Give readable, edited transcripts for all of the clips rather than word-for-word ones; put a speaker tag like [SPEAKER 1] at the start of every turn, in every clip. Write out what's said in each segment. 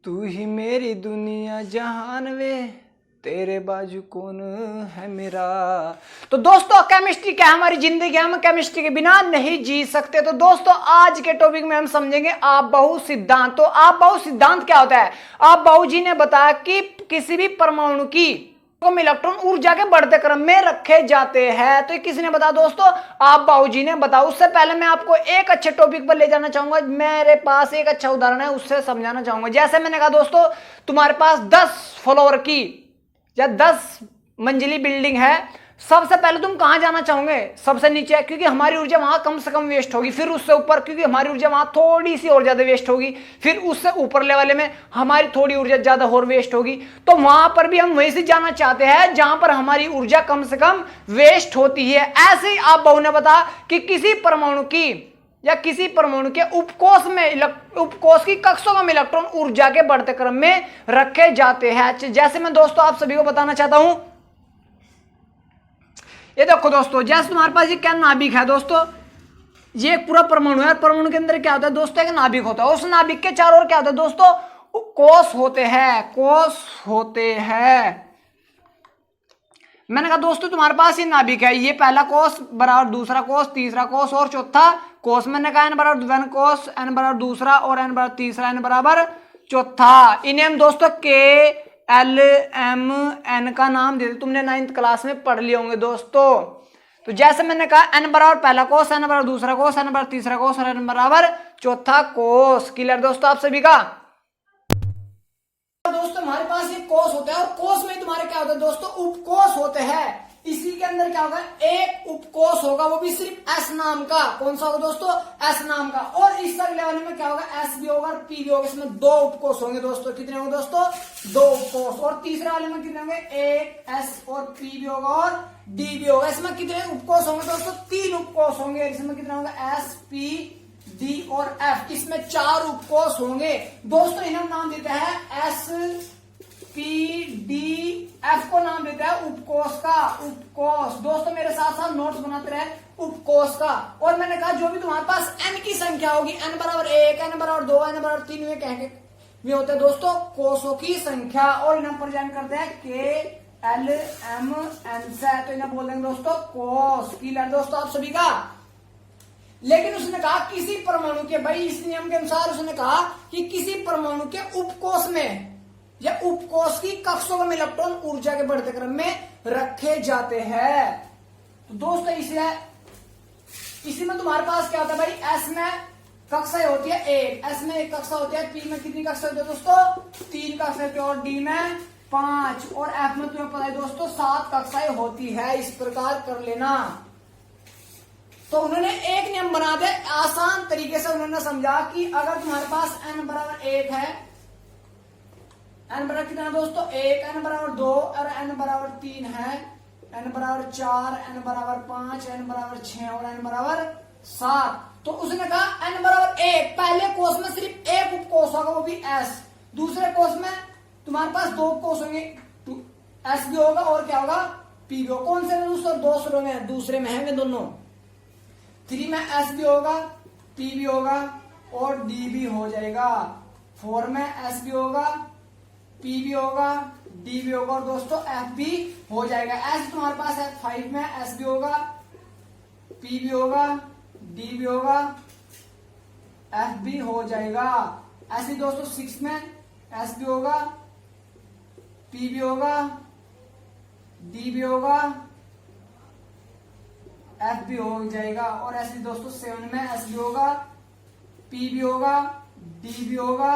[SPEAKER 1] तू ही मेरी दुनिया जहान वे, तेरे बाजू कौन है मेरा। तो दोस्तों केमिस्ट्री क्या है, हमारी जिंदगी, हम केमिस्ट्री के बिना नहीं जी सकते। तो दोस्तों आज के टॉपिक में हम समझेंगे आप बहु सिद्धांत। तो आप बहु सिद्धांत क्या होता है। आप बहु जी ने बताया कि किसी भी परमाणु की इलेक्ट्रॉन ऊर्जा के बढ़ते क्रम में रखे जाते हैं। तो किसी ने बताया दोस्तों, आप बाबू जी ने बताया। उससे पहले मैं आपको एक अच्छे टॉपिक पर ले जाना चाहूंगा। मेरे पास एक अच्छा उदाहरण है, उससे समझाना चाहूंगा। जैसे मैंने कहा दोस्तों, तुम्हारे पास 10 फ्लोर की या 10 मंजिली बिल्डिंग है। सबसे पहले तुम कहां जाना चाहोगे? सबसे नीचे, क्योंकि हमारी ऊर्जा वहां कम से कम वेस्ट होगी। फिर उससे ऊपर, क्योंकि हमारी ऊर्जा वहां थोड़ी सी और ज्यादा वेस्ट होगी। फिर उससे ऊपर लेवल में हमारी थोड़ी ऊर्जा ज्यादा और वेस्ट होगी। तो वहां पर भी हम वहीं से जाना चाहते हैं जहां पर हमारी ऊर्जा कम से कम वेस्ट होती है। ऐसे ही आप बहु ने बताया कि किसी परमाणु की या किसी परमाणु के उपकोष में, उपकोष की कक्षों में इलेक्ट्रॉन ऊर्जा के बढ़ते क्रम में रखे जाते हैं। जैसे मैं दोस्तों आप सभी को बताना चाहता हूं, ये देखो दोस्तों, जैसे तुम्हारे पास ये क्या नाभिक है दोस्तों, ये एक पूरा परमाणु है। परमाणु के अंदर क्या होता है दोस्तों, एक नाभिक होता है। उस नाभिक के चारों ओर क्या होता है दोस्तों, कोष होते हैं। कोष होते हैं। मैंने कहा दोस्तों तुम्हारे पास ये नाभिक है, ये पहला कोष बराबर दूसरा कोष, तीसरा कोष और चौथा कोष। मैंने कहा n बराबर वन कोष, n बराबर दूसरा और n बराबर तीसरा, n बराबर चौथा। इन्हें हम दोस्तों के एल एम एन का नाम देते। तुमने 9th क्लास में पढ़ लिए होंगे दोस्तों। तो जैसे मैंने कहा n बराबर पहला कोष, n बराबर दूसरा कोष, n बराबर तीसरा कोष और n बराबर चौथा कोष। क्लियर दोस्तों आप सभी का। दोस्तों हमारे पास एक कोष होता है और कोष में तुम्हारे क्या होता है दोस्तों, उपकोष होते हैं। इसी के अंदर क्या होगा, एक उपकोष होगा, वो भी सिर्फ एस नाम का। कौन सा होगा दोस्तों, एस नाम का। और इस अगले वाले में क्या होगा, एस भी होगा और पी भी होगा। इसमें 2 उपकोष होंगे दोस्तों। कितने होंगे दोस्तों, 2 उपकोष। और तीसरे वाले में कितने होंगे, एक एस और पी भी होगा और डी भी होगा। इसमें कितने उपकोष होंगे दोस्तों, 3 उपकोष होंगे। इसमें कितना होगा, एस पी डी और एफ। इसमें 4 उपकोष होंगे दोस्तों। इन्हें नाम देते हैं एस पी डी एफ को नाम देता है उपकोष का। उपकोष दोस्तों मेरे साथ साथ नोट्स बनाते रहे, उपकोष का। और मैंने कहा जो भी तुम्हारे पास एन की संख्या होगी, एन बराबर 1, एन बराबर 2, एन बराबर 3, वे कहेंगे वे होते हैं दोस्तों कोषों की संख्या। और इन्हें प्रेजेंट करते हैं के एल एम एन से। तो इन्हें बोल देंगे दोस्तों कोष। क्लियर दोस्तों आप सभी का। लेकिन उसने कहा किसी परमाणु के, भाई इस नियम के अनुसार उसने कहा कि किसी परमाणु के उपकोष में या उपकोष की कक्षों में इलेक्ट्रॉन ऊर्जा के बढ़ते क्रम में रखे जाते हैं। तो दोस्तों इसी में तुम्हारे पास क्या होता है भाई, एस में कक्षाएं होती है 1, एस में 1 कक्षा होती है, पी में कितनी कक्षा होती है दोस्तों, 3 कक्षाएं होती है और डी में 5 और एफ में तुम्हें पता है दोस्तों 7 कक्षाएं होती है। इस प्रकार कर लेना। तो उन्होंने एक नियम बना दिया आसान तरीके से। उन्होंने समझा कि अगर तुम्हारे पास n बराबर 1 है, n बराबर कितना दोस्तों 1, n बराबर 2 और n बराबर 3 है, n बराबर 4, n बराबर 5, n बराबर 6 और n बराबर 7। तो उसने कहा n बराबर 1 पहले कोष में सिर्फ एक उपकोष होगा, वो भी s। दूसरे कोष में तुम्हारे पास 2 उपकोष होंगे, s भी होगा और क्या होगा, p भी होगा। कौन से दोस्तों, दूसरे में, दूसरे में है दोनों। 3 में s भी होगा, p भी होगा और d भी हो जाएगा। 4 में s भी होगा, p भी होगा, d भी होगा और दोस्तों f भी हो जाएगा। s तुम्हारे पास है 5 में s भी होगा, p भी होगा, d भी होगा, f भी हो जाएगा। ऐसे दोस्तों 6 में s भी होगा, p भी होगा, d भी होगा, f भी हो जाएगा। और ऐसे दोस्तों 7 में s भी होगा, p भी होगा, d भी होगा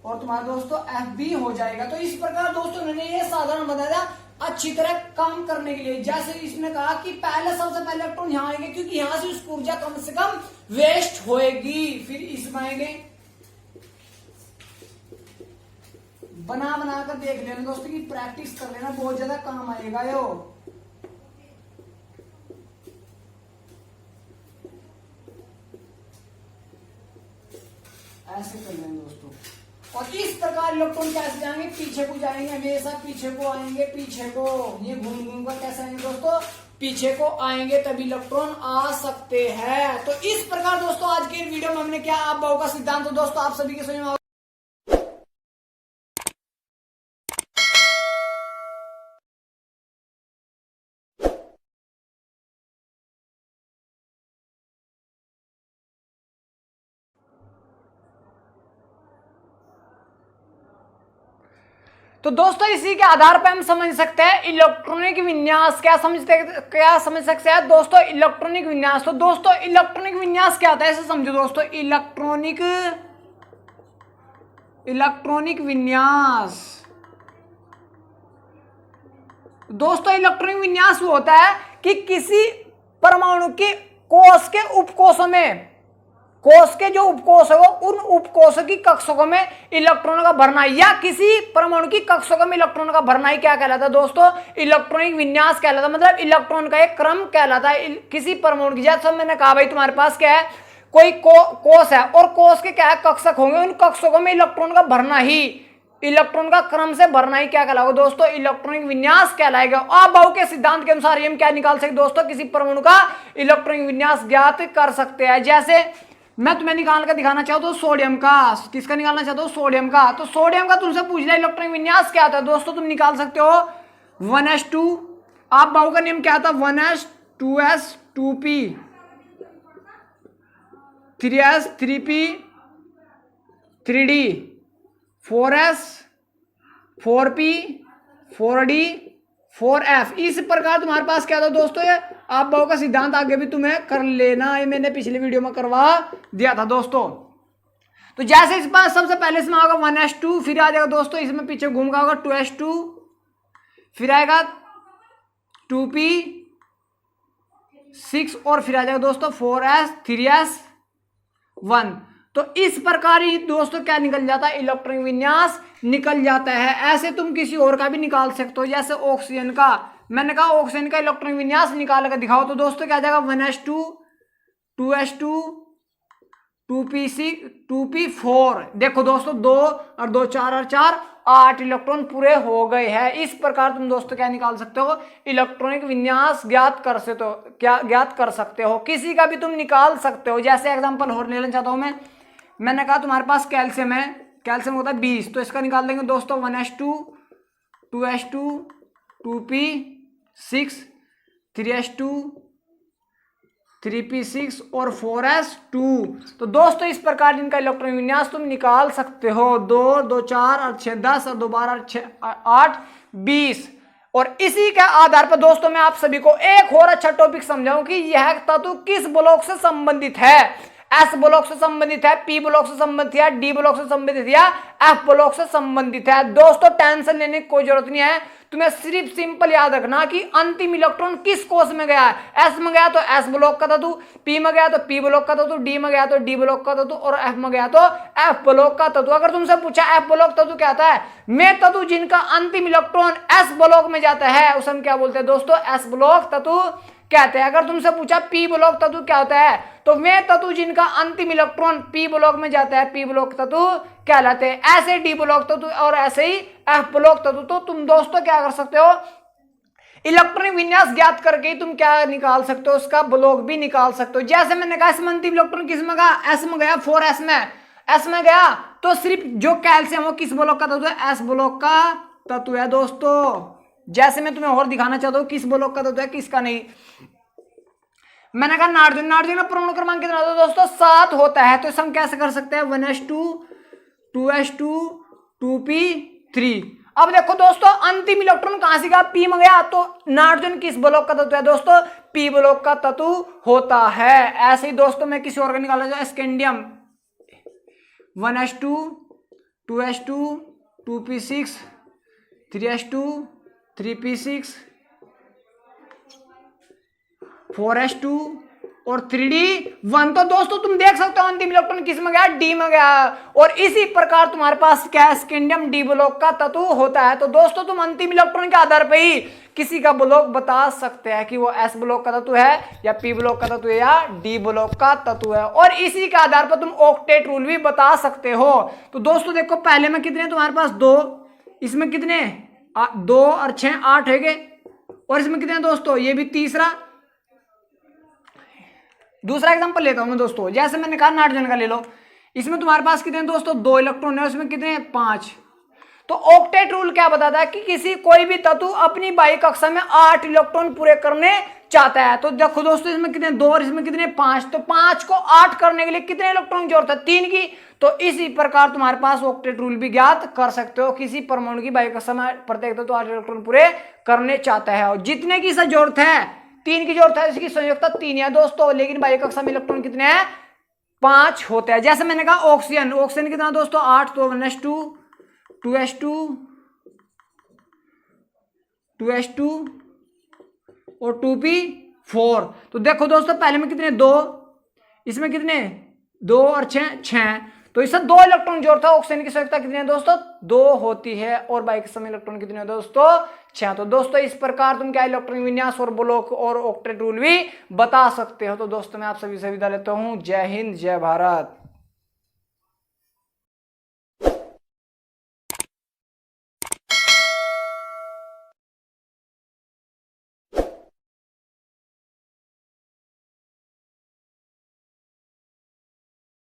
[SPEAKER 1] और तुम्हारा दोस्तों f भी हो जाएगा। तो इस प्रकार दोस्तों उन्होंने ये साधारण बताया अच्छी तरह काम करने के लिए। जैसे इसने कहा कि पहले सबसे पहले इलेक्ट्रॉन यहाँ आएंगे क्योंकि यहां से उसकी ऊर्जा कम से कम वेस्ट होएगी। फिर इसमें आएंगे, बना कर देख लेना दोस्तों की प्रैक्टिस कर लेना, बहुत ज्यादा काम आएगा यो। ऐसे कर लेंगे दोस्तों। और इस प्रकार इलेक्ट्रॉन कैसे जाएंगे, पीछे को जाएंगे, हमेशा पीछे को आएंगे, पीछे को ये घूम कर कैसे आएंगे दोस्तों, पीछे को आएंगे तभी इलेक्ट्रॉन आ सकते हैं। तो इस प्रकार दोस्तों आज के वीडियो में हमने क्या आप बाउ का सिद्धांत तो दोस्तों आप सभी के समझ में। तो दोस्तों इसी के आधार पर हम समझ सकते हैं इलेक्ट्रॉनिक विन्यास। क्या समझ सकते हैं दोस्तों इलेक्ट्रॉनिक विन्यास। तो दोस्तों इलेक्ट्रॉनिक विन्यास क्या होता है, ऐसे समझो दोस्तों। इलेक्ट्रॉनिक विन्यास दोस्तों, इलेक्ट्रॉनिक विन्यास वो होता है कि किसी परमाणु के कोष के उपकोषों में, कोष के जो उपकोष हो उन उपकोषों की कक्षकों में इलेक्ट्रॉनों का भरना, या किसी परमाणु की कक्षकों में इलेक्ट्रॉनों का भरना ही क्या कहलाता है दोस्तों, इलेक्ट्रॉनिक विन्यास कहलाता है। मतलब इलेक्ट्रॉन का एक क्रम कहलाता है किसी परमाणु की। जैसे मैंने कहा भाई तुम्हारे पास क्या है, कोई कोष है और कोष के क्या है कक्षक होंगे, उन कक्षकों में इलेक्ट्रॉन का भरना ही, इलेक्ट्रॉन का क्रम से भरना ही क्या कहलाएगा दोस्तों, इलेक्ट्रॉनिक विन्यास कहलाएगा। अब बाउ के सिद्धांत के अनुसार हम क्या निकाल सकते दोस्तों, किसी परमाणु का इलेक्ट्रॉनिक विन्यास ज्ञात कर सकते हैं। जैसे मैं तुम्हें निकाल कर दिखाना चाहता हूँ सोडियम का। किसका निकालना चाहता हूँ, सोडियम का। तो सोडियम का तुमसे पूछना इलेक्ट्रॉनिक विन्यास क्या आता है दोस्तों, तुम निकाल सकते हो 1s2। आप बाउ का नियम क्या था, 1s 2s 2p 3s 3p 3d 4s 4p 4d 4f। इस प्रकार तुम्हारे पास क्या था दोस्तों, ये आप बाउ का सिद्धांत आगे भी तुम्हें कर लेना, ये मैंने पिछले वीडियो में करवा दिया था दोस्तों। तो जैसे इस पास सबसे पहले इसमें होगा 1s2, फिर आ जाएगा दोस्तों इसमें पीछे घूम का होगा 2s2, फिर आएगा 2p6 और फिर आ जाएगा दोस्तों 4s 3s1। तो इस प्रकार ही दोस्तों क्या निकल जाता है, इलेक्ट्रॉनिक विन्यास निकल जाता है। ऐसे तुम किसी और का भी निकाल सकते हो, जैसे ऑक्सीजन का। मैंने कहा ऑक्सीजन का इलेक्ट्रॉनिक विन्यास निकाल कर दिखाओ, तो दोस्तों क्या जाएगा 1s2 2s2 2p6 2p4। देखो दोस्तों 2 और 2 4 और 4 8 इलेक्ट्रॉन पूरे हो गए हैं। इस प्रकार तुम दोस्तों क्या निकाल सकते हो, इलेक्ट्रॉनिक विन्यास ज्ञात कर सकते हो। क्या ज्ञात कर सकते हो, किसी का भी तुम निकाल सकते हो। जैसे एग्जांपल और लेना चाहता हूं मैंने कहा तुम्हारे पास कैल्शियम है, कैल्शियम होता है 20, तो इसका निकाल देंगे दोस्तों 1s2 2s2 2p6 3s2 3p6 और 4s2। तो दोस्तों इस प्रकार इनका इलेक्ट्रॉनिक विन्यास तुम निकाल सकते हो। 2 2 4 और 6 10 और 2 12 और 6 8 20। और इसी के आधार पर दोस्तों मैं आप सभी को एक और अच्छा टॉपिक समझाऊं कि यह तत्व किस ब्लॉक से संबंधित है। एस ब्लॉक से संबंधित है, पी ब्लॉक से संबंधित है, डी ब्लॉक से संबंधित या एफ ब्लॉक से संबंधित है। दोस्तों टेंशन लेने की कोई जरूरत नहीं है, तुम्हें सिर्फ सिंपल याद रखना कि अंतिम इलेक्ट्रॉन किस कोष में गया है। एस में गया तो एस ब्लॉक का तत्व, पी में गया तो पी ब्लॉक का तत्व, डी में गया तो डी ब्लॉक का तत्व और एफ में गया तो एफ ब्लॉक का तत्व। अगर तुमसे पूछा एफ ब्लॉक तत्व क्या आता है, में तत्व जिनका अंतिम इलेक्ट्रॉन एस ब्लॉक में जाता है उसे हम क्या बोलते हैं दोस्तों, एस ब्लॉक तत्व कहते हैं। अगर तुमसे पूछा पी ब्लॉक तत्व क्या होता है, तो वे तत्व जिनका अंतिम इलेक्ट्रॉन पी ब्लॉक में जाता है पी ब्लॉक तत्व कहलाते हैं। ऐसे डी ब्लॉक तत्व और ऐसे ही एफ ब्लॉक तत्व। तो तुम दोस्तों क्या कर सकते हो, इलेक्ट्रॉनिक विन्यास ज्ञात करके तुम क्या निकाल सकते हो, उसका ब्लॉक भी निकाल सकते हो। जैसे मैंने कहा इसमें अंतिम इलेक्ट्रॉन किस में गया, एस में गया, 4s में एस में गया, तो सिर्फ जो कैल्शियम हो किस ब्लॉक का तत्व है, एस ब्लॉक का तत्व है दोस्तों। जैसे मैं तुम्हें और दिखाना चाहता हूं किस ब्लॉक का तत्व है किसका नहीं। मैंने कहा नाइट्रोजन, नाइट्रोजन का परमाणु क्रमांक कितना होता है दोस्तों, 7 होता है। तो इसे हम कैसे कर सकते हैं, 1s2 2s2 2p3। अब देखो दोस्तों अंतिम इलेक्ट्रॉन कहां से गया, पी में गया, तो नाइट्रोजन किस ब्लॉक का तत्व है दोस्तों, पी ब्लॉक का तत्व होता है। ऐसे ही दोस्तों मैं किसी और का निकाला जाए, scandium 1s2 2s2 2p6 3s2 3p6 4s2 और 3d1। तो दोस्तों तुम देख सकते हो अंतिम इलेक्ट्रॉन किस में गया, डी में गया। और इसी प्रकार तुम्हारे पास क्या है, स्कैंडियम डी ब्लॉक का तत्व होता है। तो दोस्तों तुम अंतिम इलेक्ट्रॉन के आधार पर ही किसी का ब्लॉक बता सकते हैं कि वो एस ब्लॉक का तत्व है या पी ब्लॉक का तत्व है या डी ब्लॉक का तत्व है। और इसी के आधार पर तुम ऑक्टेट रूल भी बता सकते हो। तो दोस्तों देखो पहले में कितने तुम्हारे पास 2, इसमें कितने 2 और 6 8 है गए, और इसमें कितने दोस्तों, ये भी तीसरा। दूसरा एग्जांपल लेता हूं मैं दोस्तों, जैसे मैंने कहा नाइट्रोजन का ले लो, इसमें तुम्हारे पास कितने दोस्तों, 2 इलेक्ट्रॉन है, उसमें कितने 5। तो ऑक्टेट रूल क्या बताता है कि किसी कोई भी तत्व अपनी बाह्य कक्षा में 8 इलेक्ट्रॉन पूरे करने चाहता है। तो देखो दोस्तों, इसमें कितने 2 और इसमें कितने 5, तो 5 को 8 करने के लिए कितने इलेक्ट्रॉन की जरूरत है, 3 की। तो इसी प्रकार तुम्हारे पास ऑक्टेट रूल भी ज्ञात कर सकते हो, किसी परमाणु की बाह्य कक्षा में प्रत्येक तत्व 8 इलेक्ट्रॉन पूरे करने चाहता है, और जितने की जरूरत है 3 की जरूरत है, इसकी संयोजकता 3 है दोस्तों, लेकिन बाह्य कक्षा में इलेक्ट्रॉन कितने हैं, 5 होते हैं। जैसे मैंने कहा ऑक्सीजन, ऑक्सीजन कितना दोस्तों 8, तो 1s2 2s2 2s2 और 2p4। तो देखो दोस्तों, पहले में कितने 2, इसमें कितने 2 और 6, तो इससे 2 इलेक्ट्रॉन जोड़ था। ऑक्सीजन की संयोजकता कितनी है दोस्तों, 2 होती है, और बाकी के समय इलेक्ट्रॉन कितने हैं दोस्तों, 6। तो दोस्तों इस प्रकार तुम क्या इलेक्ट्रॉन विन्यास और ब्लॉक और ऑक्टेट रूल भी बता सकते हो। तो दोस्तों मैं आप सभी से विदा लेता हूं, जय हिंद जय भारत।